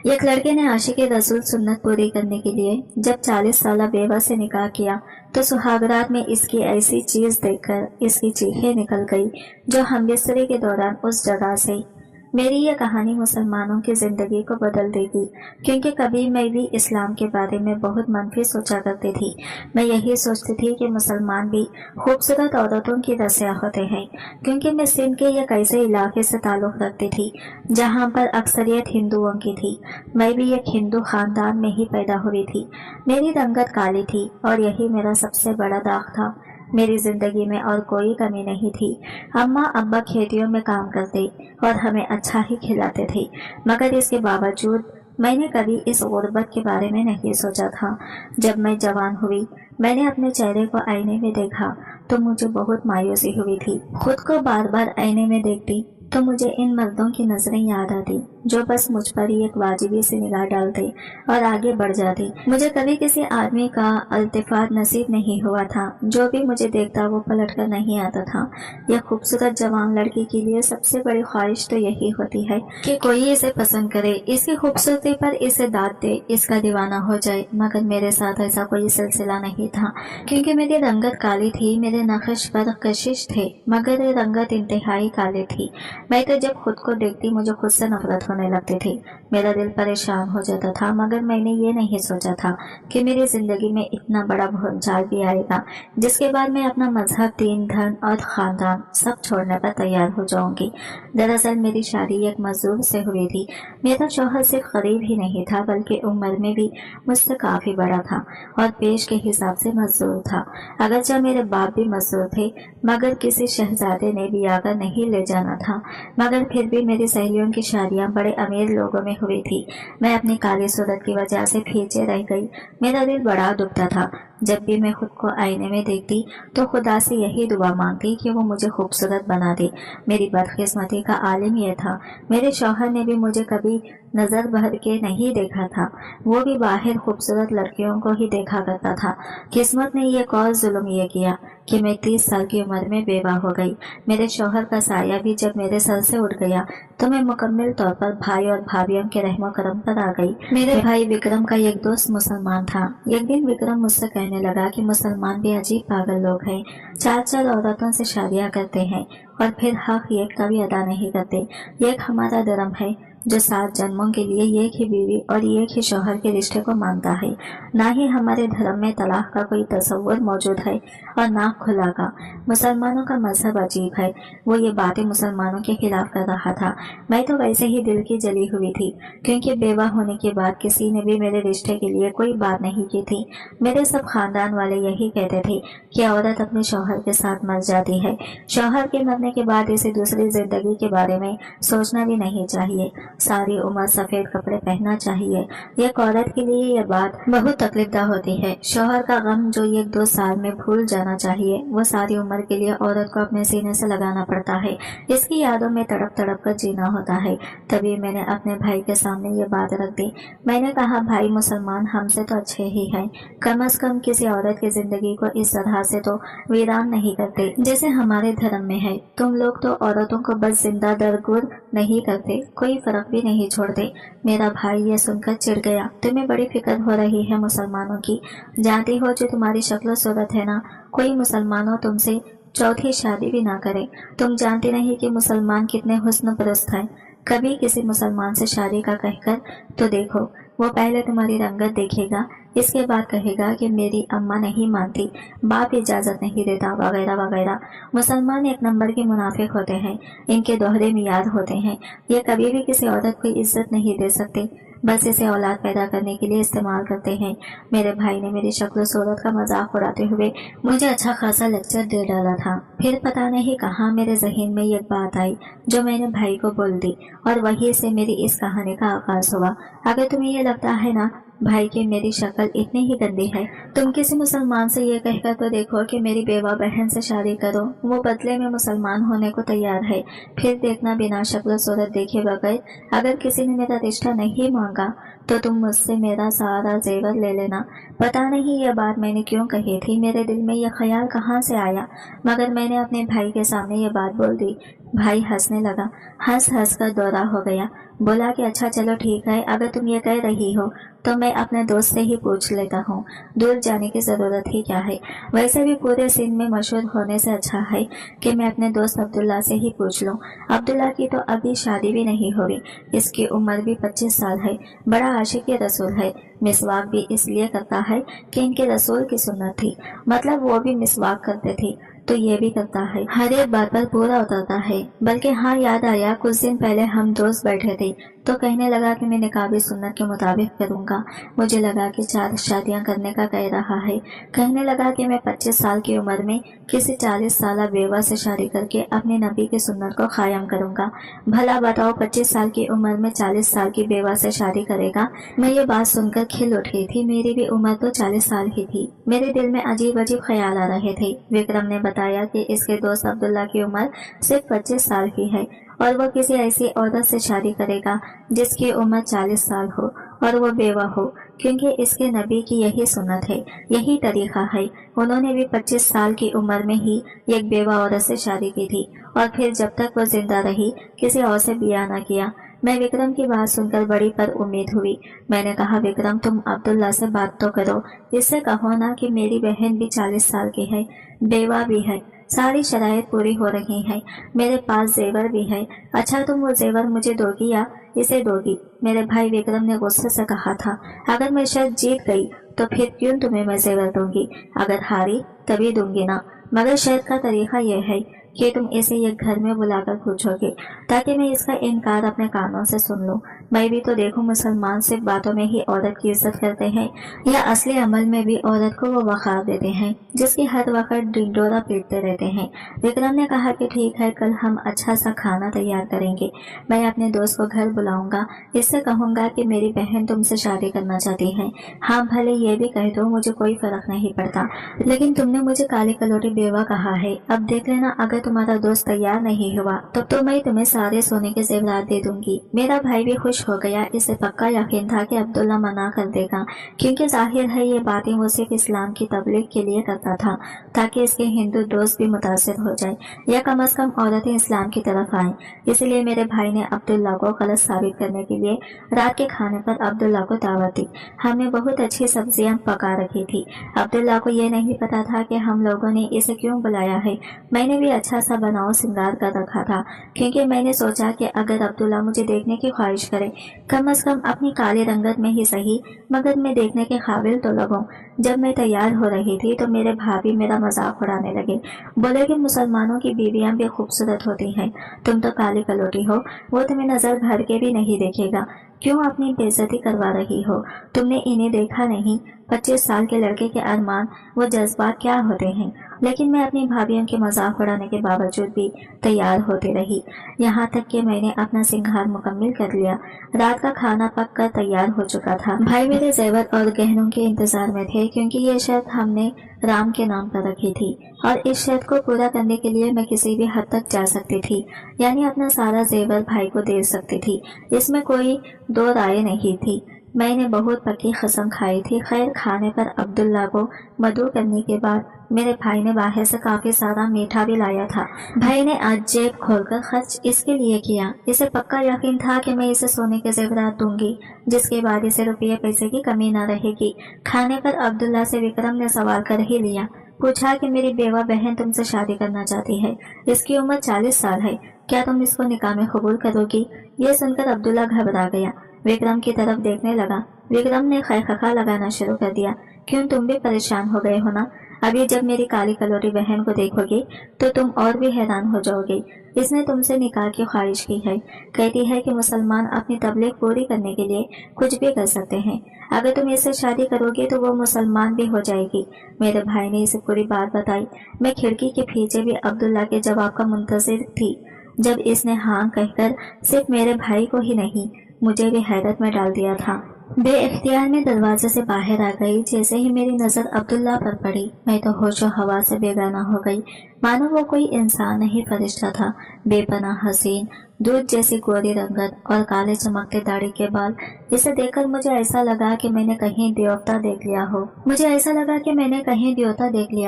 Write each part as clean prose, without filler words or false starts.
एक लड़के ने आशिक़ रसूल सुन्नत पूरी करने के लिए जब 40 साल बेवा से निकाह किया तो सुहागरात में इसकी ऐसी चीज देखकर इसकी चीखें निकल गई जो हमबिस्तरी के दौरान उस जगह से। मेरी यह कहानी मुसलमानों की जिंदगी को बदल देगी, क्योंकि कभी मैं भी इस्लाम के बारे में बहुत मनफी सोचा करती थी। मैं यही सोचती थी कि मुसलमान भी खूबसूरत औरतों की रसिया होते हैं, क्योंकि मैं सिंध के एक ऐसे इलाके से ताल्लुक़ रखती थी जहाँ पर अक्सरियत हिंदुओं की थी। मैं भी एक हिंदू खानदान में ही पैदा हुई थी। मेरी रंगत काली थी और यही मेरा सबसे बड़ा दाग था। मेरी जिंदगी में और कोई कमी नहीं थी। अम्मा अब्बा खेतियों में काम करते और हमें अच्छा ही खिलाते थे, मगर इसके बावजूद मैंने कभी इस गुर्बत के बारे में नहीं सोचा था। जब मैं जवान हुई मैंने अपने चेहरे को आईने में देखा तो मुझे बहुत मायूसी हुई थी। खुद को बार बार आईने में देखती तो मुझे इन मर्दों की नजरें याद आती जो बस मुझ पर ही एक वाजिबी सी निगाह डालते और आगे बढ़ जाते। मुझे कभी किसी आदमी का अल्तिफात नसीब नहीं हुआ था। जो भी मुझे देखता वो पलट कर नहीं आता था। यह खूबसूरत जवान लड़की के लिए सबसे बड़ी ख्वाहिश तो यही होती है कि कोई इसे पसंद करे, इसकी खूबसूरती पर इसे दाद दे, इसका दीवाना हो जाए। मगर मेरे साथ ऐसा कोई सिलसिला नहीं था, क्योंकि मेरी रंगत काली थी। मेरे नक्श पर कशिश थे, मगर रंगत इंतहाई काली थी। मैं तो जब खुद को देखती मुझे खुद से नफरत होने लगती थी। मेरा दिल परेशान हो जाता था, मगर मैंने ये नहीं सोचा था कि मेरी जिंदगी में इतना बड़ा भूचाल भी आएगा जिसके बाद मैं अपना मजहब, दीन, धन और खानदान सब छोड़ने पर तैयार हो जाऊंगी। दरअसल मेरी शादी एक मजदूर से हुई थी। मेरा शौहर सिर्फ गरीब ही नहीं था बल्कि उम्र में भी मुझसे काफी बड़ा था और पेश के हिसाब से मजदूर था। अगरचे मेरे बाप भी मजदूर थे, मगर किसी शहजादे ने भी आकर नहीं ले जाना था। मगर फिर भी मेरी सहेलियों की शादियां बड़े अमीर लोगों में हुई थी। मैं अपनी काली सूरत की वजह से पीछे रह गई। मेरा दिल बड़ा दुखता था। जब भी मैं खुद को आईने में देखती तो खुदा से यही दुआ मांगती कि वो मुझे खूबसूरत बना दे। मेरी बदकिस्मती का आलिम यह था, मेरे शौहर ने भी मुझे कभी नजर भर के नहीं देखा था। वो भी बाहर खूबसूरत लड़कियों को ही देखा करता था। किस्मत ने एक और जुल्म ये किया कि मैं 30 साल की उम्र में बेवा हो गई। मेरे शौहर का साया भी जब मेरे सर से उठ गया तो मैं मुकम्मल तौर पर भाई और भाभियों के रहमो करम पर आ गई। मेरे भाई विक्रम का एक दोस्त मुसलमान था। एक दिन विक्रम मुझसे कहने लगा कि मुसलमान भी अजीब पागल लोग हैं, 4 औरतों से शादियां करते हैं और फिर हक एक का भी अदा नहीं करते। एक हमारा धर्म है जो 7 जन्मों के लिए एक ही बीवी और एक ही शौहर के रिश्ते को मानता है। ना ही हमारे धर्म में तलाक का कोई तस्वुर मौजूद है और ना खुला का। मुसलमानों का मजहब अजीब है। वो ये बातें मुसलमानों के खिलाफ कर रहा था। मैं तो वैसे ही दिल की जली हुई थी, क्योंकि बेवा होने के बाद किसी ने भी मेरे रिश्ते के लिए कोई बात नहीं की थी। मेरे सब खानदान वाले यही कहते थे कि औरत अपने शौहर के साथ मर जाती है, शौहर के मरने के बाद इसे दूसरी जिंदगी के बारे में सोचना भी नहीं चाहिए, सारी उम्र सफेद कपड़े पहनना चाहिए। एक औरत के लिए यह बात बहुत तकलीफदा होती है। शौहर का गम जो 1-2 साल में भूल जाना चाहिए वो सारी उम्र के लिए औरत को अपने सीने से लगाना पड़ता है। इसकी यादों में तड़प तड़प कर जीना होता है। तभी मैंने अपने भाई के सामने ये बात रख दी। मैंने कहा, भाई मुसलमान हमसे तो अच्छे ही हैं, कम से कम किसी औरत की जिंदगी को इस तरह से तो वीरान नहीं करते जैसे हमारे धर्म में है। तुम लोग तो औरतों को बस जिंदा दरगुर नहीं करते, कोई फर्क भी नहीं छोड़ते। मेरा भाई ये सुनकर चिढ़ गया। तुम्हें बड़ी फिक्र हो रही है मुसलमानों की। जानती हो जो तुम्हारी शक्ल सूरत है ना, कोई मुसलमानों तुमसे चौथी शादी भी ना करे। तुम जानते नहीं कि मुसलमान कितने हुस्न परस्त हैं। कभी किसी मुसलमान से शादी का कहकर तो देखो, वो पहले तुम्हारी रंगत देखेगा, इसके बाद कहेगा कि मेरी अम्मा नहीं मानती, बाप इजाजत नहीं देता, वगैरह वगैरह। मुसलमान एक नंबर के मुनाफिक होते हैं, इनके दोहरे मियार होते हैं। ये कभी भी किसी औरत को इज्जत नहीं दे सकते, बस इसे औलाद पैदा करने के लिए इस्तेमाल करते हैं। मेरे भाई ने मेरी शक्ल सूरत का मजाक उड़ाते हुए मुझे अच्छा खासा लेक्चर दे डाला था। फिर पता नहीं कहाँ मेरे जहन में एक बात आई जो मैंने भाई को बोल दी और वहीं से मेरी इस कहानी का आगाज हुआ। अगर तुम्हें ये लगता है ना भाई की मेरी शक्ल इतनी ही गंदी है, तुम किसी मुसलमान से ये कहकर तो देखो कि मेरी बेवा बहन से शादी करो, वो बदले में मुसलमान होने को तैयार है। फिर देखना बिना शक्ल सूरत देखे बगैर अगर किसी ने मेरा रिश्ता नहीं मांगा तो तुम मुझसे मेरा सारा जेवर ले लेना। पता नहीं यह बात मैंने क्यों कही थी, मेरे दिल में यह ख्याल कहाँ से आया, मगर मैंने अपने भाई के सामने ये बात बोल दी। भाई हंसने लगा। हंस हंस कर दौरा हो गया। बोला कि अच्छा चलो ठीक है, अगर तुम ये कह रही हो तो मैं अपने दोस्त से ही पूछ लेता हूँ, दूर जाने की ज़रूरत ही क्या है। वैसे भी पूरे सिंध में मशहूर होने से अच्छा है कि मैं अपने दोस्त अब्दुल्ला से ही पूछ लूँ। अब्दुल्ला की तो अभी शादी भी नहीं हुई, इसकी उम्र भी 25 साल है, बड़ा आशिक रसूल है, मिसवाक भी इसलिए करता है कि इनके रसूल की सुन्नत थी, मतलब वो भी मिसवाक करते थे तो ये भी करता है, हर एक बात पर पूरा उतरता है। बल्कि हाँ, याद आया, कुछ दिन पहले हम दोस्त बैठे थे तो कहने लगा कि मैं निकाह भी सुन्नत के मुताबिक करूंगा। मुझे लगा कि 4 शादियां करने का कह रहा है। कहने लगा कि मैं 25 साल की उम्र में किसी 40 साल बेवा से शादी करके अपने नबी की सुन्नत को कायम करूंगा। भला बताओ, 25 साल की उम्र में 40 साल की बेवा से शादी करेगा? मैं ये बात सुनकर खिल उठी थी। मेरी भी उम्र तो 40 साल की थी। मेरे दिल में अजीब अजीब ख्याल आ रहे थे। विक्रम ने बताया कि इसके दोस्त अब्दुल्ला की उम्र सिर्फ 25 साल की है और वो किसी ऐसी औरत से शादी करेगा जिसकी उम्र 40 साल हो और वो बेवा हो, क्योंकि इसके नबी की यही सुन्नत है, यही तरीका है। उन्होंने भी 25 साल की उम्र में ही एक बेवा औरत से शादी की थी और फिर जब तक वो जिंदा रही किसी और से बिया न किया। मैं विक्रम की बात सुनकर बड़ी पर उम्मीद हुई। मैंने कहा, विक्रम तुम अब्दुल्ला से बात तो करो, इससे कहो ना कि मेरी बहन भी 40 साल की है, बेवा भी है, सारी शराइत पूरी हो रही है, मेरे पास जेवर भी है। अच्छा, तुम वो जेवर मुझे दोगी या इसे दोगी? मेरे भाई विक्रम ने गुस्से से कहा था। अगर मैं शायद जीत गई तो फिर क्यों तुम्हें मैं जेवर दूंगी, अगर हारी तभी दूंगी ना। मगर शायद का तरीका यह है कि तुम इसे एक घर में बुलाकर पूछोगे ताकि मैं इसका इनकार अपने कानों से सुन लूं। मैं भी तो देखूं, मुसलमान सिर्फ बातों में ही औरत की इज्जत करते हैं या असली अमल में भी औरत को वो वक़ार देते हैं जिसकी हर वक्त ढिंढोरा पीटते रहते हैं। विक्रम ने कहा कि ठीक है, कल हम अच्छा सा खाना तैयार करेंगे। मैं अपने दोस्त को घर बुलाऊंगा, इससे कहूंगा कि मेरी बहन तुमसे शादी करना चाहती है। हाँ, भले ये भी कह दो, मुझे कोई फर्क नहीं पड़ता, लेकिन तुमने मुझे काली कलोटी बेवा कहा है। अब देख लेना, अगर तुम्हारा दोस्त तैयार नहीं हुआ तो मैं तुम्हें सारे सोने के जेवरात दे दूंगी। मेरा भाई भी खुश हो गया। इसे पक्का यकीन था कि अब्दुल्ला मना कर देगा, क्योंकि जाहिर है ये बातें वो सिर्फ इस्लाम की तबलीग के लिए करता था ताकि इसके हिंदू दोस्त भी मुतासिर हो जाए या कम से कम औरतें इस्लाम की तरफ आएं। इसलिए मेरे भाई ने अब्दुल्ला को गलत साबित करने के लिए रात के खाने पर अब्दुल्ला को दावत दी। हमने बहुत अच्छी सब्जियां पका रखी थी। अब्दुल्ला को ये नहीं पता था कि हम लोगों ने इसे क्यों बुलाया है। मैंने भी अच्छा सा बनाओ श्रृंगार कर रखा था, क्योंकि मैंने सोचा कि अगर अब्दुल्ला मुझे देखने की ख्वाहिश करे, कम से कम अपनी काली रंगत में ही सही, मगर मैं देखने के काबिल तो लगूं। जब मैं तैयार हो रही थी तो मेरे भाभी मेरा मजाक उड़ाने लगे। बोले कि मुसलमानों की बीवियां भी खूबसूरत होती हैं, तुम तो काली कलोटी हो, वो तुम्हें नजर भर के भी नहीं देखेगा, क्यों अपनी बेइज्जती करवा रही हो? तुमने इन्हें देखा नहीं? 25 साल के लड़के के अरमान, वो जज्बात क्या होते हैं। लेकिन मैं अपनी भाभियों के मजाक उड़ाने के बावजूद भी तैयार होती रही, यहाँ तक कि मैंने अपना श्रृंगार मुकम्मल कर लिया। रात का खाना पक कर तैयार हो चुका था। भाई मेरे जेवर और गहनों के इंतजार में थे, क्योंकि ये शर्त हमने राम के नाम पर रखी थी और इस शर्त को पूरा करने के लिए मैं किसी भी हद तक जा सकती थी, यानी अपना सारा जेवर भाई को दे सकती थी। इसमें कोई दो राय नहीं थी। मैंने बहुत पक्की कसम खाई थी। खैर, खाने पर अब्दुल्ला को मदऊ करने के बाद मेरे भाई ने बाहर से काफी सारा मीठा भी लाया था। भाई ने आज जेब खोलकर खर्च इसके लिए किया। इसे पक्का यकीन था कि मैं इसे सोने के जेवरात दूंगी, जिसके बाद इसे रुपये पैसे की कमी न रहेगी। खाने पर अब्दुल्ला से विक्रम ने सवाल कर ही लिया। पूछा कि मेरी बेवा बहन तुमसे शादी करना चाहती है, इसकी उम्र 40 साल है, क्या तुम इसको निकाह में कबूल करोगी? ये सुनकर अब्दुल्ला घबरा गया, विक्रम की तरफ देखने लगा। विक्रम ने खैखखा लगाना शुरू कर दिया। क्यों, तुम भी परेशान हो गए हो ना? अभी जब मेरी काली कलोटी बहन को देखोगे तो तुम और भी हैरान हो जाओगे। इसने तुमसे निकाह की ख्वाहिश की है, कहती है कि मुसलमान अपनी तबलीग पूरी करने के लिए कुछ भी कर सकते हैं। अगर तुम इससे शादी करोगे तो वो मुसलमान भी हो जाएगी। मेरे भाई ने इसे पूरी बात बताई। मैं खिड़की के पीछे भी अब्दुल्ला के जवाब का मुंतजिर थी। जब इसने हाँ कहकर सिर्फ मेरे भाई को ही नहीं, मुझे भी हैरत में डाल दिया था। बेइख्तियार में दरवाजे से बाहर आ गई। जैसे ही मेरी नजर अब्दुल्ला पर पड़ी, मैं तो होशो हवा से बेगाना हो गई, मानो वो कोई इंसान नहीं फरिश्ता था। बेपनाह हसीन, दूध जैसी गोरी रंगत और काले चमकते दाढ़ी के बाल। इसे देखकर मुझे ऐसा लगा कि मैंने कहीं देवता देख लिया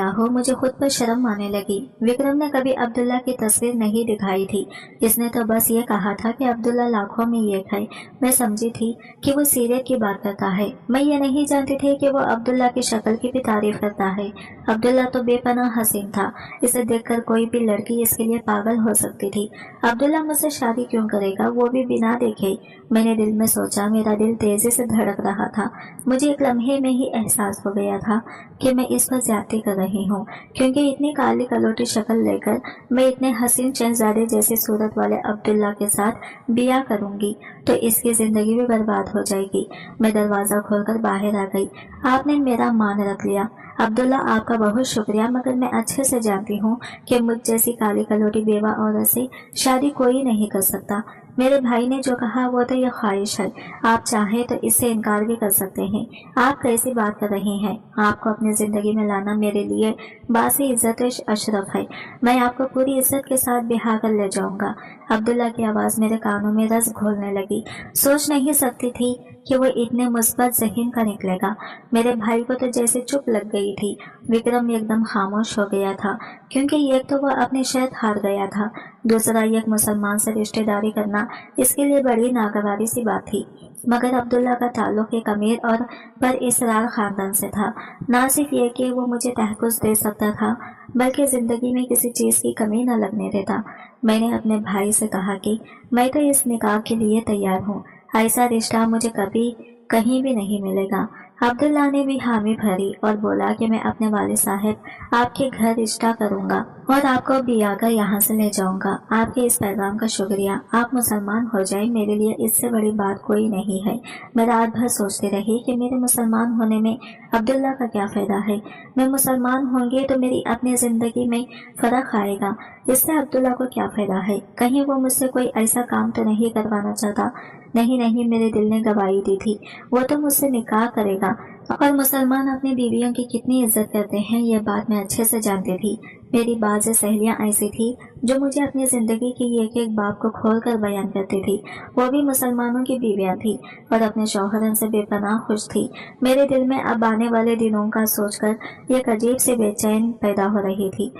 हो। मुझे खुद पर शर्म आने लगी। विक्रम ने कभी अब्दुल्ला की तस्वीर नहीं दिखाई थी। इसने तो बस ये कहा था कि अब्दुल्ला लाखों में एक है। मैं समझी थी कि वो सीरत की बात करता है। मैं ये नहीं जानती थी कि वो अब्दुल्ला की शक्ल की भी तारीफ करता है। अब्दुल्ला तो बेपनाह हसीन था। इसे देखकर कोई भी लड़की इसके लिए पागल हो सकती थी। अब्दुल्ला मुझसे शादी क्यों करेगा, वो भी बिना देखे? मैंने दिल में सोचा। मेरा दिल तेजी से धड़क रहा था। मुझे एक लम्हे में ही एहसास हो गया था कि मैं इस पर ज्यादती कर रही हूँ, क्योंकि इतनी काली कलोटी शक्ल लेकर मैं इतने हसीन शहजादे जैसी सूरत वाले अब्दुल्ला के साथ बिया करूंगी तो इसकी जिंदगी भी बर्बाद हो जाएगी। मैं दरवाजा खोलकर बाहर आ गई। आपने मेरा मान रख लिया। अब्दुल्ला, आपका बहुत शुक्रिया, मगर मैं अच्छे से जानती हूँ कि मुझ जैसी काली कलोटी बेवा औरत से शादी कोई नहीं कर सकता। मेरे भाई ने जो कहा वो तो ये ख्वाहिश है। आप चाहें तो इससे इनकार भी कर सकते हैं। आप कैसी बात कर रही हैं? आपको अपनी जिंदगी में लाना मेरे लिए बासी इज्जत अशरफ है। मैं आपको पूरी इज्जत के साथ बिहा कर ले जाऊंगा। अब्दुल्ला की आवाज मेरे कानों में रस घोलने लगी। सोच नहीं सकती थी कि वो इतने मुस्बत ज़हीन का निकलेगा। मेरे भाई को तो जैसे चुप लग गई थी। विक्रम एकदम खामोश हो गया था, क्योंकि एक तो वह अपनी शर्त हार गया था, दूसरा एक मुसलमान से रिश्तेदारी करना इसके लिए बड़ी नागवारी सी बात थी। मगर अब्दुल्ला का ताल्लुक एक अमीर और पर-इसरार खानदान से था। ना सिर्फ ये कि वो मुझे तहफ़्फ़ुज़ दे सकता था, बल्कि ज़िंदगी में किसी चीज़ की कमी न लगने देता। मैंने अपने भाई से कहा कि मैं तो इस निकाह के लिए तैयार हूँ। ऐसा रिश्ता मुझे कभी कहीं भी नहीं मिलेगा। अब्दुल्ला ने भी हामी भरी और बोला कि मैं अपने वालिद साहब आपके घर रिश्ता करूंगा और आपको बियाकर यहाँ से ले जाऊंगा। आपके इस पैगाम का शुक्रिया। आप मुसलमान हो जाए, मेरे लिए इससे बड़ी बात कोई नहीं है। मैं रात भर सोचती रही कि मेरे मुसलमान होने में अब्दुल्ला का क्या फ़ायदा है। मैं मुसलमान होंगी तो मेरी अपनी ज़िंदगी में फ़र्क आएगा, इससे अब्दुल्ला को क्या फ़ायदा है? कहीं वो मुझसे कोई ऐसा काम तो नहीं करवाना चाहता? नहीं, मेरे दिल ने गवाही दी थी, वो तो मुझसे निकाह करेगा। और मुसलमान अपनी बीवियों की कितनी इज्जत करते हैं, यह बात मैं अच्छे से जानती थी। मेरी बाज़ सहेलियाँ ऐसी थी जो मुझे अपनी ज़िंदगी की एक एक बात को खोल कर बयान करती थी। वो भी मुसलमानों की बीवियाँ थी और अपने शौहरन से बेपनाह खुश थी। मेरे दिल में अब आने वाले दिनों का सोचकर एक अजीब सी बेचैन पैदा हो रही थी।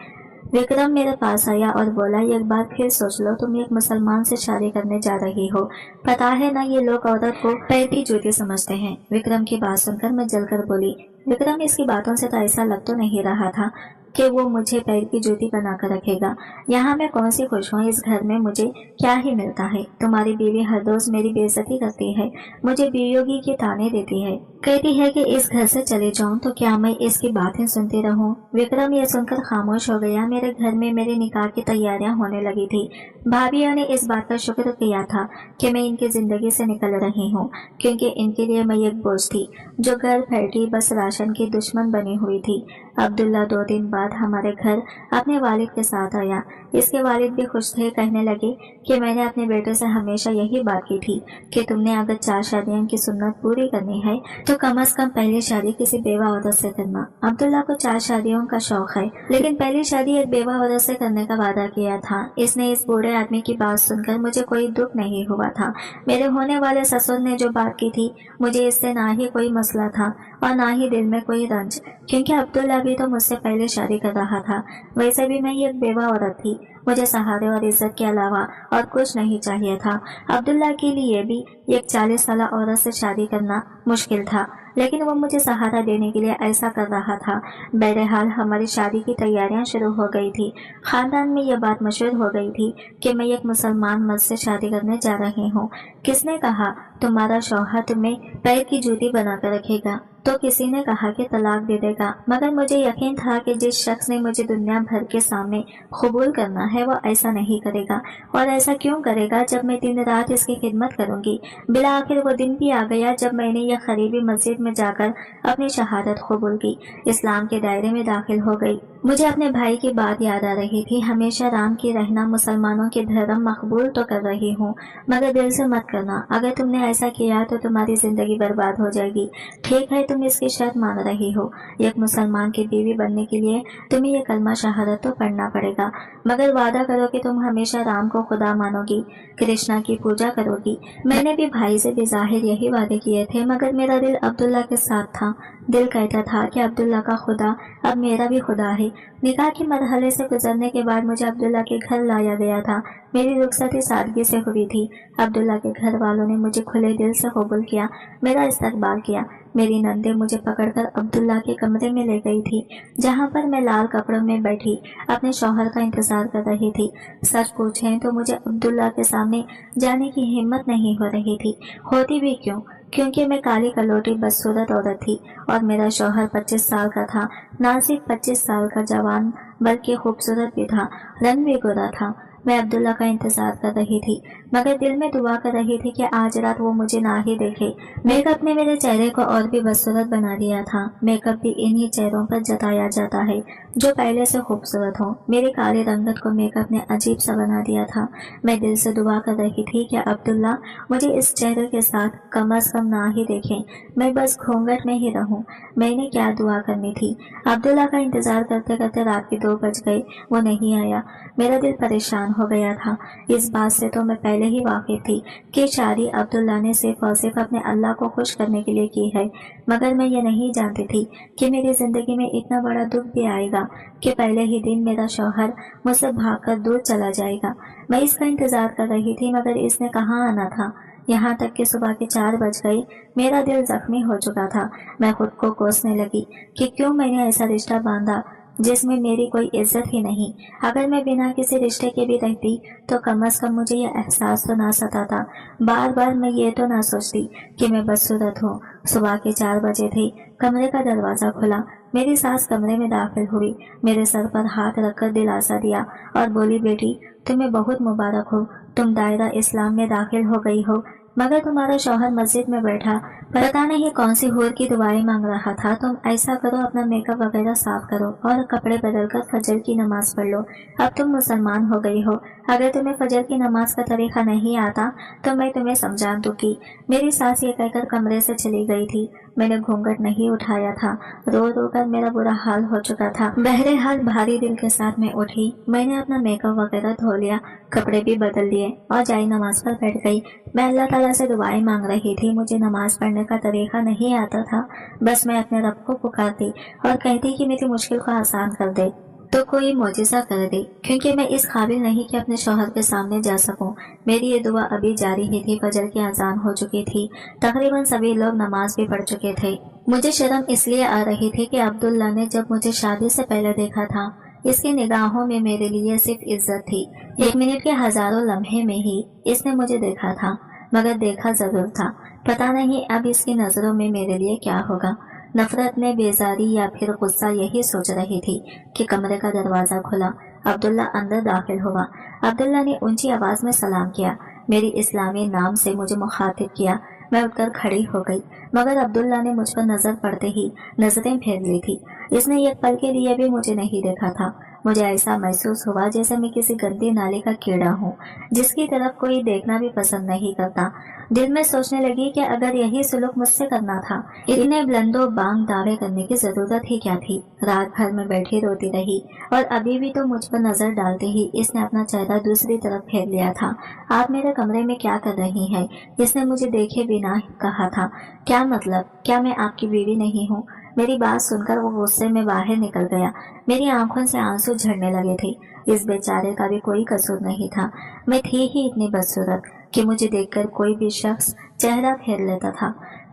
विक्रम मेरे पास आया और बोला, एक बार फिर सोच लो, तुम एक मुसलमान से शादी करने जा रही हो। पता है ना, ये लोग औरत को पैर की जूती समझते हैं। विक्रम की बात सुनकर मैं जलकर बोली। विक्रम, इसकी बातों से तो ऐसा लग तो नहीं रहा था कि वो मुझे पैर की जूती बनाकर रखेगा। यहाँ मैं कौन सी खुश हूँ, इस घर में मुझे क्या ही मिलता है। तुम्हारी बीवी हर रोज मेरी बेइज्जती करती है, मुझे बेयोगी के ताने देती है, कहती है कि इस घर से चले जाऊं तो क्या मैं इसकी बातें सुनती रहूं? विक्रम ये सुनकर खामोश हो गया। मेरे घर में मेरे निकाह की तैयारियां होने लगी थी। भाभियों ने इस बात का शुक्र किया था कि मैं इनकी जिंदगी से निकल रही हूँ, क्योंकि इनके लिए मैं एक बोझ थी जो घर फैलती बस राशन की दुश्मन बनी हुई थी। अब्दुल्ला 2 दिन बाद हमारे घर अपने वालिद के साथ आया। इसके वालिद भी खुश थे। कहने लगे कि मैंने अपने बेटे से हमेशा यही बात की थी कि तुमने अगर 4 शादियों की सुन्नत पूरी करनी है तो कम से कम पहली शादी किसी बेवा औरत से करना। अब्दुल्ला को 4 शादियों का शौक है, लेकिन पहली शादी एक बेवा औरत से करने का वादा किया था। इसने इस बूढ़े आदमी की बात सुनकर मुझे कोई दुख नहीं हुआ था। मेरे होने वाले ससुर ने जो बात की थी, मुझे इससे ना ही कोई मसला था और ना ही दिल में कोई रंज, क्योंकि अब्दुल्ला भी तो मुझसे पहले शादी कर रहा था। वैसे भी मैं एक बेवा औरत थी, मुझे सहारे और इज्जत के अलावा और कुछ नहीं चाहिए था। अब्दुल्ला के लिए भी एक 40 साल औरत से शादी करना मुश्किल था, लेकिन वो मुझे सहारा देने के लिए ऐसा कर रहा था। बहरहाल हमारी शादी की तैयारियां शुरू हो गई थी। खानदान में यह बात मशहूर हो गई थी कि मैं एक मुसलमान मर्द से शादी करने जा रही हूँ। किसने कहा तुम्हारा शौहर तुम्हें पैर की जूती बनाकर रखेगा, तो किसी ने कहा कि तलाक दे देगा। मगर मुझे यकीन था कि जिस शख्स ने मुझे दुनिया भर के सामने कबूल करना है वो ऐसा नहीं करेगा। और ऐसा क्यों करेगा जब मैं दिन रात इसकी खिदमत करूंगी। बिला आखिर वो दिन भी आ गया जब मैंने यह करीबी मस्जिद में जाकर अपनी शहादत कबूल की, इस्लाम के दायरे में दाखिल हो गई। मुझे अपने भाई की बात याद आ रही थी। हमेशा राम की रहना, मुसलमानों के धर्म मकबूल तो कर रही हूँ, मगर दिल से मत करना। अगर तुमने ऐसा किया तो तुम्हारी जिंदगी बर्बाद हो जाएगी। ठीक है, तुम इसकी शर्त मान रही हो। एक मुसलमान की बीवी बनने के लिए तुम्हें ये कलमा शहादत तो पढ़ना पड़ेगा, मगर वादा करो कि तुम हमेशा राम को खुदा मानोगी, कृष्णा की पूजा करोगी। मैंने भी भाई से बेजाहिर यही वादे किए थे, मगर मेरा दिल अब्दुल्ला के साथ था। दिल कहता था कि अब्दुल्ला का खुदा अब मेरा भी खुदा है। निकाह के मरहले से गुजरने के बाद मुझे अब्दुल्ला के घर लाया गया था। मेरी रुखसती सादगी से हुई थी। अब्दुल्ला के घर वालों ने मुझे खुले दिल से कबूल किया, मेरा इस्तकबाल किया। मेरी नंदे मुझे पकड़कर अब्दुल्ला के कमरे में ले गई थी, जहाँ पर मैं लाल कपड़ों में बैठी अपने शौहर का इंतजार कर रही थी। सच पूछें तो मुझे अब्दुल्ला के सामने जाने की हिम्मत नहीं हो रही थी। होती भी क्यों, क्योंकि मैं काली कलोटी बदसूरत औरत थी और मेरा शौहर 25 साल का था। ना सिर्फ 25 साल का जवान बल्कि खूबसूरत भी था, रंग भी गोरा था। मैं अब्दुल्ला का इंतजार कर रही थी, मगर दिल में दुआ कर रही थी कि आज रात वो मुझे ना ही देखे। मेकअप ने मेरे चेहरे को और भी बदसूरत बना दिया था। मेकअप भी इन्हीं चेहरों पर जताया जाता है जो पहले से खूबसूरत हो। मेरी काली रंगत को मेकअप ने अजीब सा बना दिया था। मैं दिल से दुआ कर रही थी कि अब्दुल्ला मुझे इस चेहरे के साथ कम अज कम ना ही देखें, मैं बस घूंघट में ही रहूं। मैंने क्या दुआ करनी थी। अब्दुल्ला का इंतजार करते करते रात के 2 बज गए, वो नहीं आया। मेरा दिल परेशान हो गया था। इस बात से तो मैं पहले ही वाकिफ थी कि शादी अब्दुल्ला ने सिर्फ और सिर्फ अपने अल्लाह को खुश करने के लिए की है, मगर मैं ये नहीं जानती थी कि मेरी जिंदगी में इतना बड़ा दुख भी आएगा कि पहले ही दिन मेरा शौहर मुझसे भागकर दूर चला जाएगा। मैं इसका इंतजार कर रही थी, मगर इसने कहाँ आना था। यहाँ तक कि सुबह के 4 बज गए। मेरा दिल जख्मी हो चुका था। मैं खुद को कोसने लगी कि क्यों मैंने ऐसा रिश्ता बांधा जिसमें मेरी कोई इज्जत ही नहीं। अगर मैं बिना किसी रिश्ते के भी रहती तो कम से कम मुझे यह एहसास तो ना सताता। बार बार मैं ये तो ना सोचती कि मैं बदसूरत हूँ। सुबह के 4 बजे थे। कमरे का दरवाजा खुला। मेरी सास कमरे में दाखिल हुई, मेरे सर पर हाथ रखकर दिलासा दिया और बोली, बेटी तुम्हें बहुत मुबारक हो, तुम दायरा इस्लाम में दाखिल हो गई हो। मगर तुम्हारा शौहर मस्जिद में बैठा पता नहीं कौन सी हूर की दुआएं मांग रहा था। तुम ऐसा करो, अपना मेकअप वगैरह साफ करो और कपड़े बदलकर फजर की नमाज पढ़ लो। अब तुम मुसलमान हो गई हो। अगर तुम्हें फजर की नमाज का तरीका नहीं आता तो मैं तुम्हें समझा दूंगी। मेरी सास ये कहकर कमरे से चली गई थी। मैंने घूंघट नहीं उठाया था। रो रो कर मेरा बुरा हाल हो चुका था। बहरहाल भारी दिल के साथ मैं उठी। मैंने अपना मेकअप वगैरह धो लिया, कपड़े भी बदल लिए और जाई नमाज पर बैठ गई। मैं अल्लाह ताला से दुआएं मांग रही थी। मुझे नमाज पढ़ने का तरीका नहीं आता था। बस मैं अपने रब को पुकारती और कहती कि मेरी मुश्किल को आसान कर दे, तो कोई मौजिज़ा कर दे, क्योंकि मैं इस काबिल नहीं कि अपने शौहर के सामने जा सकूं। मेरी ये दुआ अभी जारी ही थी। फजर की अजान हो चुकी थी। तकरीबन सभी लोग नमाज भी पढ़ चुके थे। मुझे शर्म इसलिए आ रही थी कि अब्दुल्ला ने जब मुझे शादी से पहले देखा था, इसकी निगाहों में मेरे लिए सिर्फ इज्जत थी। 1 मिनट के हजारों लम्हे में ही इसने मुझे देखा था, मगर देखा जरूर था। पता नहीं अब इसकी नजरों में मेरे लिए क्या होगा। नफरत में बेजारी या फिर गुस्सा, यही सोच रही थी कि कमरे का दरवाजा खुला। अब्दुल्ला अंदर दाखिल हुआ। अब्दुल्ला ने ऊंची आवाज में सलाम किया। मेरी इस्लामी नाम से मुझे मुखातिब किया। मैं उठकर खड़ी हो गई, मगर अब्दुल्ला ने मुझ पर नजर पड़ते ही नजरें फेर ली थी। इसने एक पल के लिए भी मुझे नहीं देखा था। मुझे ऐसा महसूस हुआ जैसे मैं किसी गंदी नाले का कीड़ा हूँ जिसकी तरफ कोई देखना भी पसंद नहीं करता। दिल में सोचने लगी कि अगर यही सुलूक मुझसे करना था, इतने बुलंदो बांग दावे करने की जरूरत ही क्या थी। रात भर में बैठी रोती रही और अभी भी तो मुझ पर नजर डालते ही इसने अपना चेहरा दूसरी तरफ फेर लिया था। आप मेरे कमरे में क्या कर रही हैं? इसने मुझे देखे बिना कहा था। क्या मतलब, क्या मैं आपकी बीवी नहीं हूँ? मेरी बात सुनकर वो गुस्से में बाहर निकल गया। मेरी आंखों से आंसू झड़ने लगे थे। इस बेचारे का भी कोई कसूर नहीं था। मैं थी ही इतनी बदसूरत कि मुझे देखकर कोई भी शख्स चेहरा फेर लेता था।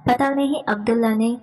पता नहीं अब्दुल्ला ने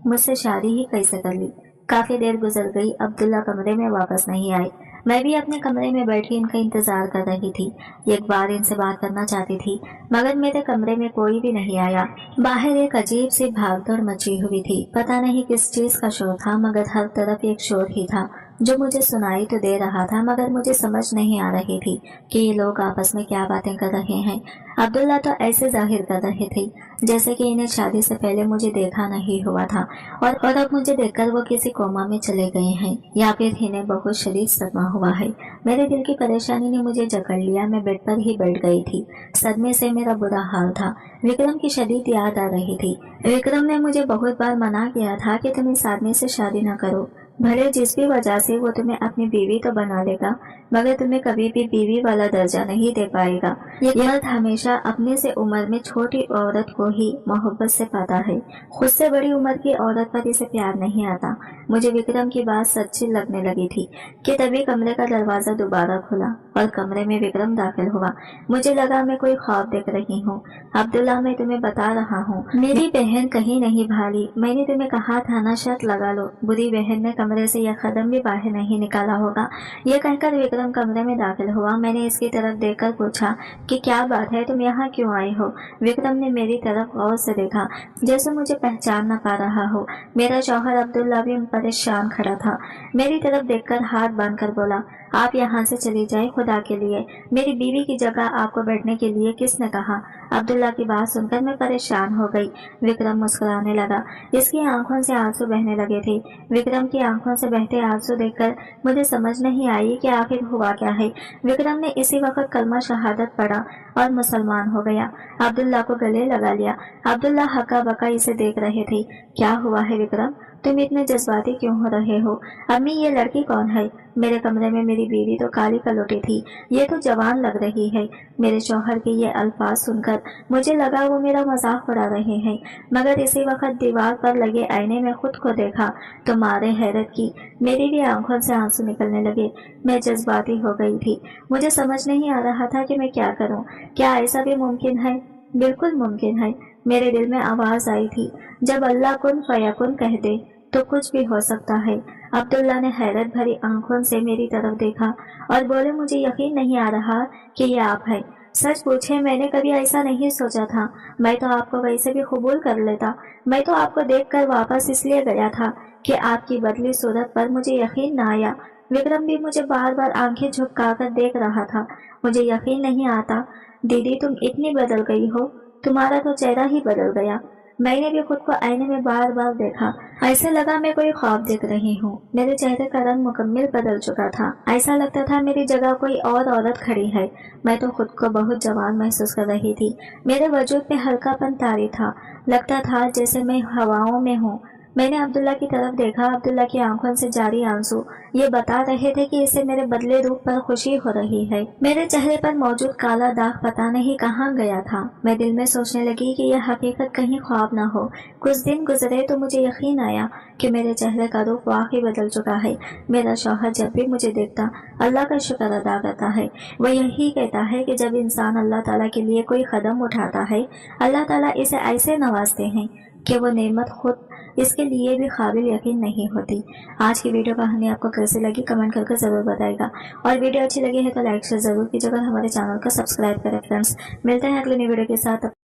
मुझसे शादी ही कैसे कर ली। काफी देर गुजर गई, अब्दुल्ला कमरे में वापस नहीं आए। मैं भी अपने कमरे में बैठी इनका इंतजार कर रही थी। एक बार इनसे बात करना चाहती थी, मगर मेरे कमरे में कोई भी नहीं आया। बाहर एक अजीब सी भागदौड़ मची हुई थी। पता नहीं किस चीज का शोर था, मगर हर तरफ एक शोर ही था। जो मुझे सुनाई तो दे रहा था, मगर मुझे समझ नहीं आ रही थी कि ये लोग आपस में क्या बातें कर रहे हैं। अब्दुल्ला तो ऐसे जाहिर कर रहे थे जैसे कि इन्हें शादी से पहले मुझे देखा नहीं हुआ था और अब मुझे देखकर वो किसी कोमा में चले गए हैं, या फिर इन्हें बहुत शदीद सदमा हुआ है। मेरे दिल की परेशानी ने मुझे जकड़ लिया। मैं बेड पर ही बैठ गई थी। सदमे से मेरा बुरा हाल था। विक्रम की शदीद याद आ रही थी। विक्रम ने मुझे बहुत बार मना किया था कि तुम इस आदमी से शादी न करो, भले जिस भी वजह से वो तुम्हें अपनी बीवी तो बना लेगा, मगर तुम्हें कभी भी बीवी वाला दर्जा नहीं दे पाएगा। ये मर्द हमेशा अपने से उम्र में छोटी औरत को ही मोहब्बत से पाता है, खुद से बड़ी उम्र की औरत पर इसे प्यार नहीं आता। मुझे विक्रम की बात सच्ची लगने लगी थी कि तभी कमरे का दरवाजा दोबारा खुला और कमरे में विक्रम दाखिल हुआ। मुझे लगा मैं कोई ख्वाब देख रही हूँ। अब्दुल्ला, मैं तुम्हें बता रहा हूँ, मेरी बहन कहीं नहीं भागी। मैंने तुम्हें कहा था ना, शर्त लगा लो, बुरी बहन ने कमरे से यह कदम भी बाहर नहीं निकाला होगा। यह कहकर विक्रम कमरे में दाखिल हुआ। मैंने इसकी तरफ देखकर पूछा कि क्या बात है, तुम यहाँ क्यों आई हो? विक्रम ने मेरी तरफ गौर से देखा, जैसे मुझे पहचान न पा रहा हो। मेरा शौहर अब्दुल्ला भी परेशान खड़ा था। मेरी तरफ देखकर हाथ बांधकर बोला, आप यहाँ से चली जाए, खुदा के लिए। मेरी बीवी की जगह आपको बैठने के लिए किसने कहा? अब्दुल्ला की बात सुनकर मैं परेशान हो गई। विक्रम मुस्कुराने लगा। इसकी आंखों से आंसू बहने लगे थे। विक्रम की आंखों से बहते आंसू देखकर मुझे समझ नहीं आई कि आखिर हुआ क्या है। विक्रम ने इसी वक्त कलमा शहादत पढ़ा और मुसलमान हो गया। अब्दुल्ला को गले लगा लिया। अब्दुल्ला हक्का बक्का इसे देख रहे थे। क्या हुआ है विक्रम, तुम इतने जज्बाती क्यों हो रहे हो? अम्मी, ये लड़की कौन है? मेरे कमरे में मेरी बीवी तो काली कलोटी थी, ये तो जवान लग रही है। मेरे शौहर के ये अल्फाज सुनकर मुझे लगा वो मेरा मजाक उड़ा रहे हैं, मगर इसी वक्त दीवार पर लगे आईने में खुद को देखा तो मारे हैरत की मेरी भी आंखों से आंसू निकलने लगे। मैं जज्बाती हो गई थी। मुझे समझ नहीं आ रहा था कि मैं क्या करूं। क्या ऐसा भी मुमकिन है? बिल्कुल मुमकिन है। मेरे दिल में आवाज आई थी, जब अल्लाह कुन फयकुन कह दे तो कुछ भी हो सकता है। अब्दुल्ला ने हैरत भरी आंखों से मेरी तरफ देखा और बोले, मुझे यकीन नहीं आ रहा कि ये आप है। सच पूछे, मैंने कभी ऐसा नहीं सोचा था। मैं तो आपको वैसे भी कबूल कर लेता। मैं तो आपको देखकर वापस इसलिए गया था कि आपकी बदली सूरत पर मुझे यकीन न आया। विक्रम भी मुझे बार बार आंखें झुकाकर देख रहा था। मुझे यकीन नहीं आता, दीदी तुम इतनी बदल गई हो, तुम्हारा तो चेहरा ही बदल गया। मैंने भी खुद को आईने में बार बार देखा। ऐसे लगा मैं कोई ख्वाब देख रही हूँ। मेरे चेहरे का रंग मुकम्मल बदल चुका था। ऐसा लगता था मेरी जगह कोई और औरत खड़ी है। मैं तो खुद को बहुत जवान महसूस कर रही थी। मेरे वजूद में हल्कापन तारी था। लगता था जैसे मैं हवाओं में हूँ। मैंने अब्दुल्ला की तरफ देखा। अब्दुल्ला की आंखों से जारी आंसू ये बता रहे थे कि इसे मेरे बदले रूप पर खुशी हो रही है। मेरे चेहरे पर मौजूद काला दाग पता नहीं कहाँ गया था। मैं दिल में सोचने लगी कि यह हकीकत कहीं ख्वाब न हो। कुछ दिन गुजरे तो मुझे यकीन आया कि मेरे चेहरे का रूप वाकई बदल चुका है। मेरा शौहर जब भी मुझे देखता अल्लाह का शुक्र अदा करता है। वह यही कहता है कि जब इंसान अल्लाह ताला के लिए कोई कदम उठाता है, अल्लाह ताला इसे ऐसे नवाजते हैं कि वो नेमत खुद इसके लिए भी काबिल यकीन नहीं होती। आज की वीडियो कहानी आपको कैसी लगी कमेंट करके जरूर बताएगा, और वीडियो अच्छी लगी है तो लाइक शेयर जरूर कीजिएगा, हमारे चैनल को सब्सक्राइब करें फ्रेंड्स। मिलते हैं अगले नई वीडियो के साथ।